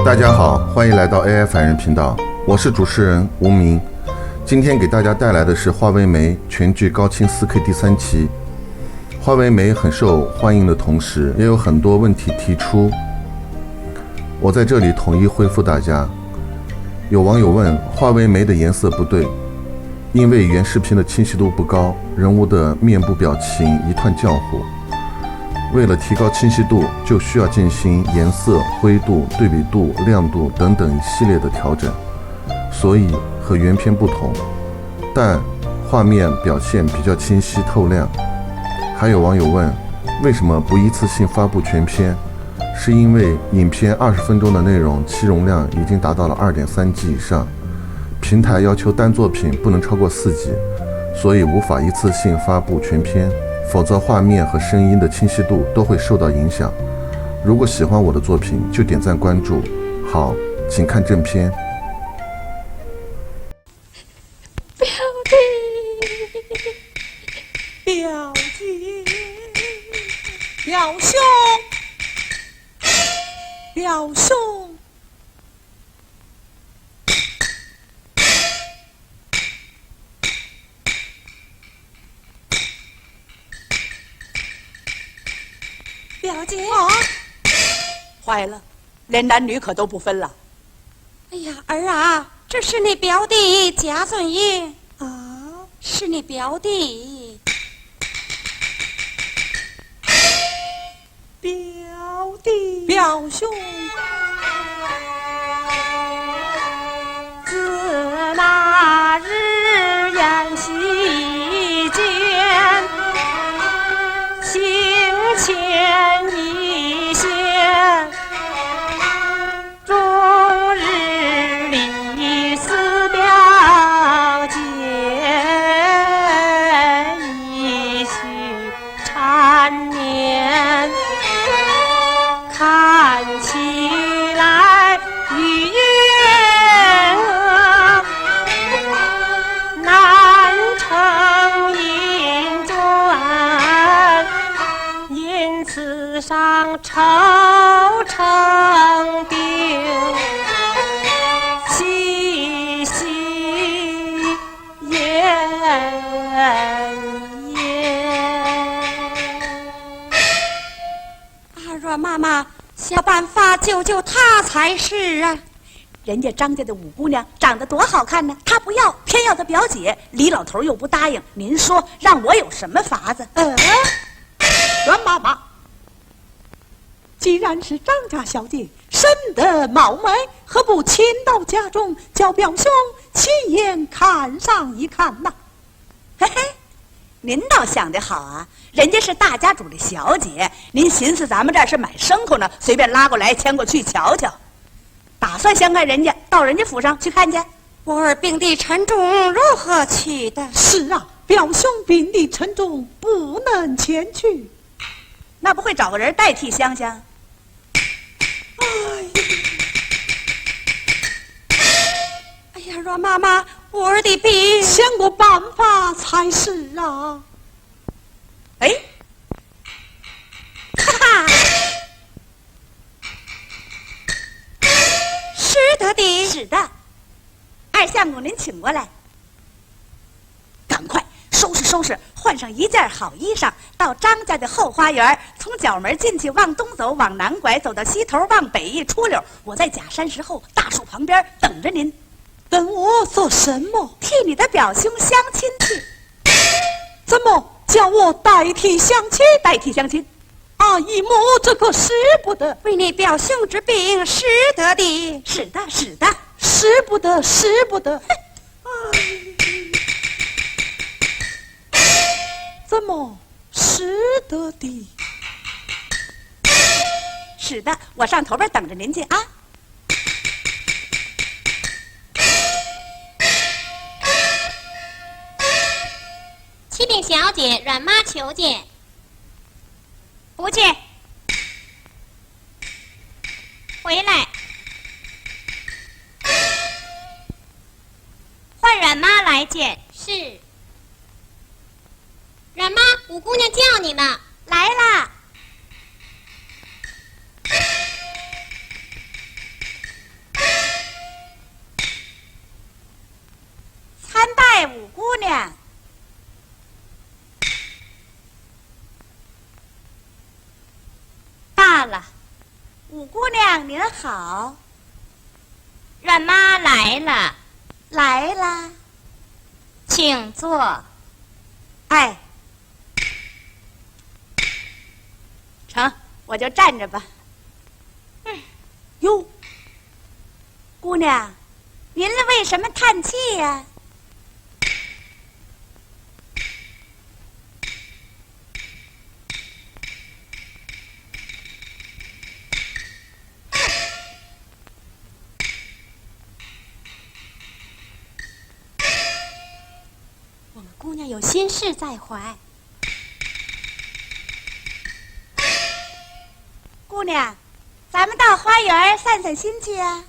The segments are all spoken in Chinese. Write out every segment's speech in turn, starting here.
大家好，欢迎来到 AI 凡人频道，我是主持人吴明。今天给大家带来的是华为媒全聚高清 4K 第3期。华为媒很受欢迎的同时，也有很多问题提出，我在这里统一回复大家。有网友问，华为媒的颜色不对，因为原视频的清晰度不高，人物的面部表情一团浆糊。为了提高清晰度，就需要进行颜色、灰度、对比度、亮度等等一系列的调整，所以和原片不同，但画面表现比较清晰透亮。还有网友问，为什么不一次性发布全片？是因为影片20分钟的内容其容量已经达到了 2.3G 以上，平台要求单作品不能超过4G，所以无法一次性发布全片，否则画面和声音的清晰度都会受到影响。如果喜欢我的作品，就点赞关注。好，请看正片。表弟，表姐，表兄，表兄，表姐啊，坏了，连男女可都不分了。哎呀，儿啊，这是你表弟家孙爷啊，是你表弟。表弟，表兄，自那日宴席间，情牵一线，终日里思表姐，一许缠绵。看起来语言难成音转，因此上愁成病，细细言说妈妈，想办法救救她才是啊！人家张家的五姑娘长得多好看呢，她不要，偏要她表姐。李老头又不答应，您说让我有什么法子？阮妈妈，既然是张家小姐，生得貌美，何不迁到家中，叫表兄亲眼看上一看呐？嘿嘿，您倒想得好啊！人家是大家主的小姐，您寻思咱们这儿是买牲口呢，随便拉过来牵过去瞧瞧，打算相看人家，到人家府上去看见。我儿病地沉重，如何去的？是啊，表兄病地沉重，不能前去。那不会找个人代替香香？哎呀，阮妈妈，我儿的病，想个办法才是啊！哎，哈哈，是的的，是的。二相公，您请过来，赶快收拾收拾，换上一件好衣裳，到张家的后花园，从角门进去，往东走，往南拐，走到西头，往北一出溜，我在假山石后大树旁边等着您。等我做什么？替你的表兄相亲去。怎么叫我代替相亲？代替相亲。阿姨母，这个使不得。为你表兄之病，使得的。是的，是的，使不得，使不得。怎么使得的？是的，我上头边等着您去啊。启禀小姐，阮妈求见。不见。回来。换阮妈来见。是。阮妈，五姑娘叫你呢。来啦。了。五姑娘您好。阮妈来了，来啦。请坐。哎，成，我就站着吧。哟，姑娘，您为什么叹气呀？我们姑娘有心事在怀。姑娘，咱们到花园散散心去啊。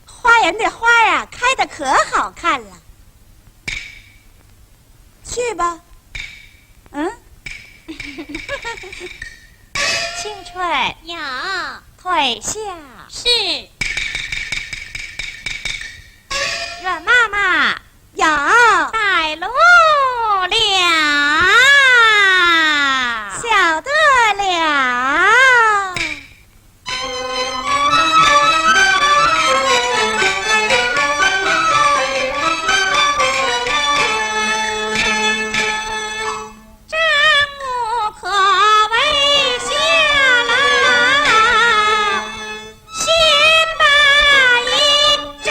花园的花啊，开得可好看了。去吧。嗯。青春呀，退下。是。阮妈妈呀，带路了，晓得了。这幕可为下了，先把一盏。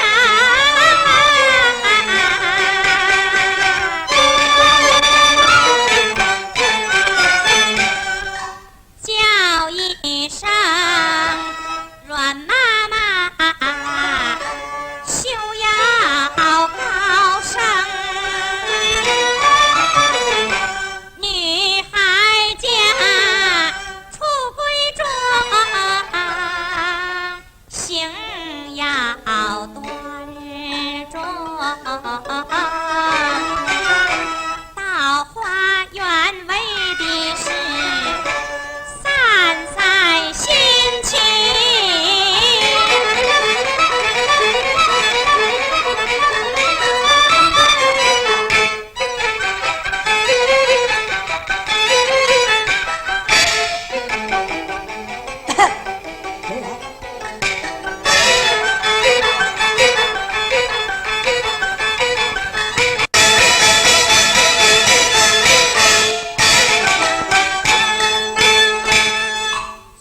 叫一声阮妈妈，休要高声，女孩家出闺中，行要端庄。到花园为的是散散心情。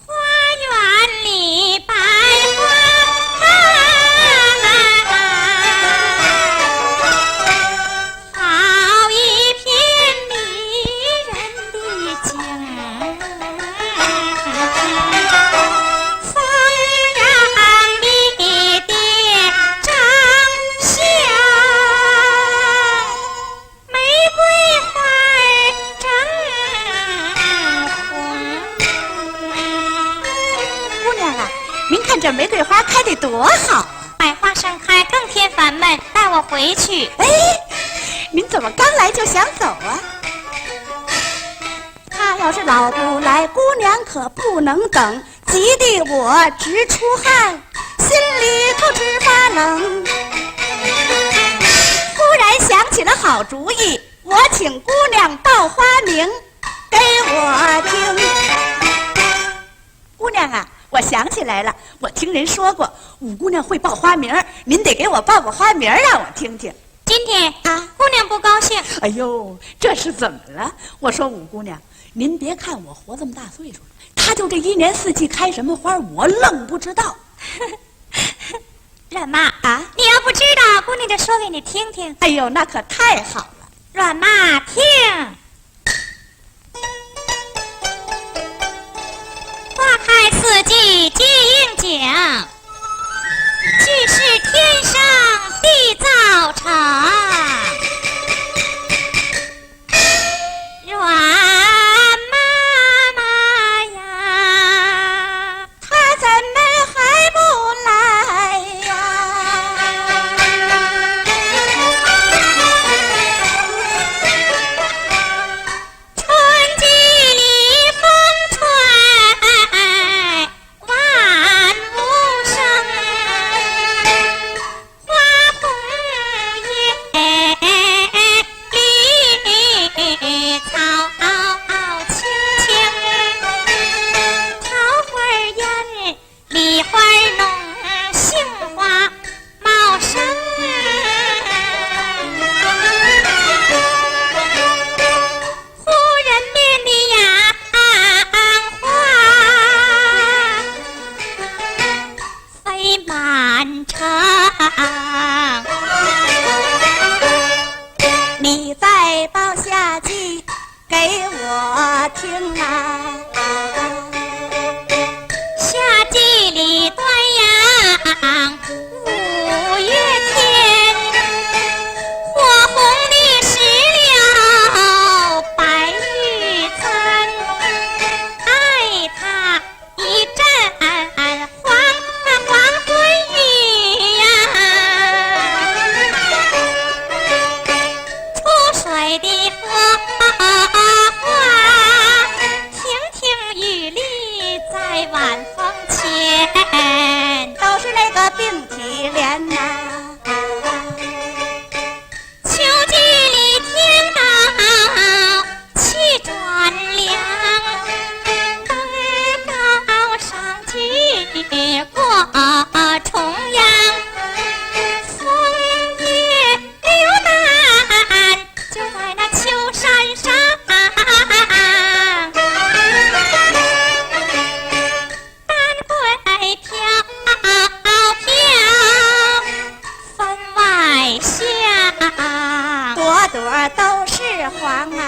花园里百花开，好一片迷人的景。风让你的长相，玫瑰花正红。姑娘啊，您看这玫瑰花开得多好啊！百花盛开，更添烦闷，带我回去。哎，您怎么刚来就想走啊？他要是老不来，姑娘可不能等，急得我直出汗，心里头直发冷。忽然想起了好主意，我请姑娘报花名给我听。姑娘啊，我想起来了，我听人说过五姑娘会报花名儿，您得给我报个花名儿让我听听。今天啊，姑娘不高兴。哎呦，这是怎么了？我说五姑娘，您别看我活这么大岁数了，她就这一年四季开什么花，我愣不知道。阮妈啊，你要不知道，姑娘就说给你听听。哎呦，那可太好了。阮妈听，花开四季皆应景，俱是天生地造成。阮妈妈呀，他怎么还不来呀？春季里风吹万物生，花红叶你再报下句给我听啊。夏季里端阳五月天，火红的石榴白玉簪，爱他一阵黄昏雨呀，出水的荷花，亭亭玉立在晚风前，都是那个并体莲呐、秋季里天道气转凉，登高上举过重阳，枫叶流丹就在那秋山上，丹桂飘飘分外香，朵朵都是黄啊。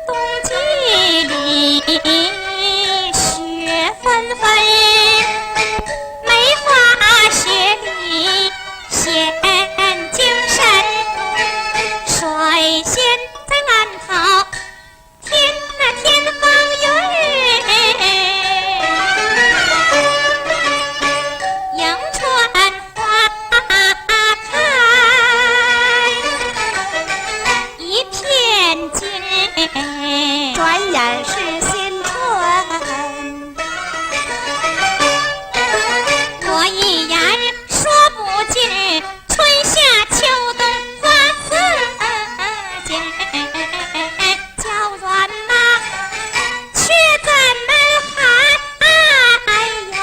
冬季里雪纷纷，梅花雪里显精神，水仙在岸头天风云，迎春花开一片金，转眼是新春，我一言说不尽，春夏秋冬花似锦，娇软呐，却怎么还有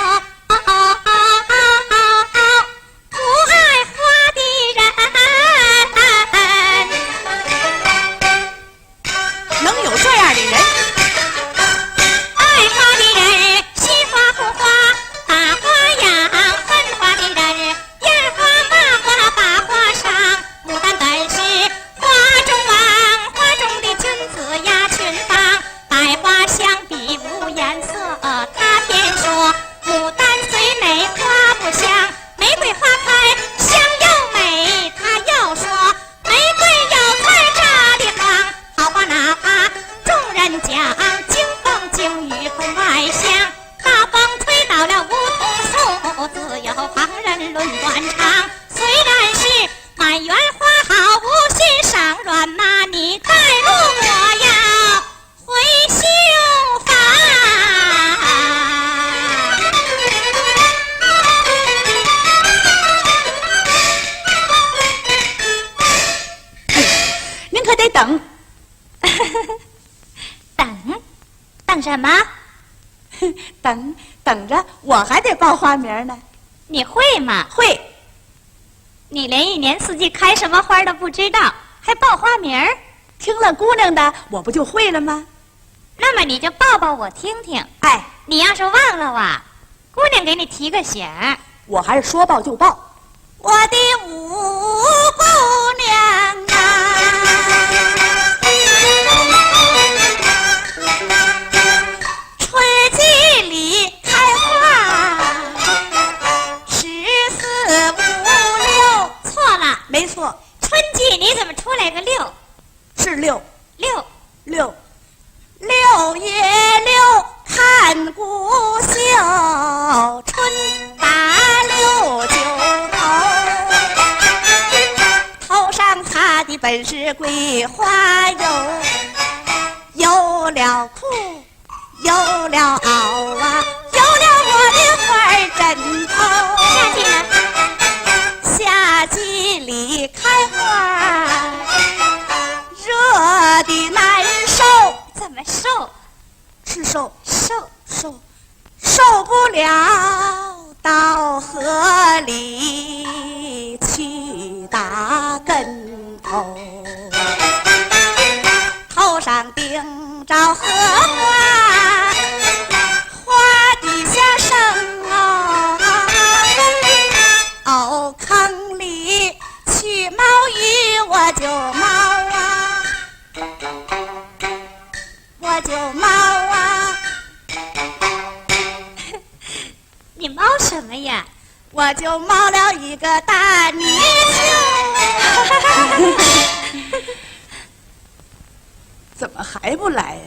不爱花的人？能有这样的人？爱花的人心花护花，把花养；恨花的人艳花骂花把花伤。牡丹本是花中王，花中的君子压群芳。百花相比无颜色，他偏说牡丹虽美花不香，玫瑰花开香又美。他又说玫瑰有在这里黄，好花哪怕众人讲，经风经雨分外香。大风吹倒了梧桐树，自有旁人论断长。虽然是满园花好，无心赏软嘛，你带路我要回绣房。您可得等。等什么？等着，我还得报花名呢。你会吗？会，你连一年四季开什么花都不知道，还报花名儿？听了姑娘的，我不就会了吗？那么你就报报我听听。哎，你要是忘了啊，姑娘给你提个醒儿。我还是说报就报。我的五姑娘啊，春季里开花，14、15、6，错了，没错，春季你怎么出来个6？是6。 66月6看姑绣，春打6九头上插的本是桂花油，有了裤，有了袄啊，有了我的花枕头。夏季呢？夏季里开花，热的难受。怎么瘦？是受瘦受不了，到河里去打跟头，头上顶着荷花，花底下生藕，藕坑里去猫雨我就冒啊，我就冒啊，你冒什么呀？我就冒了一个大泥鳅。怎么还不来呀？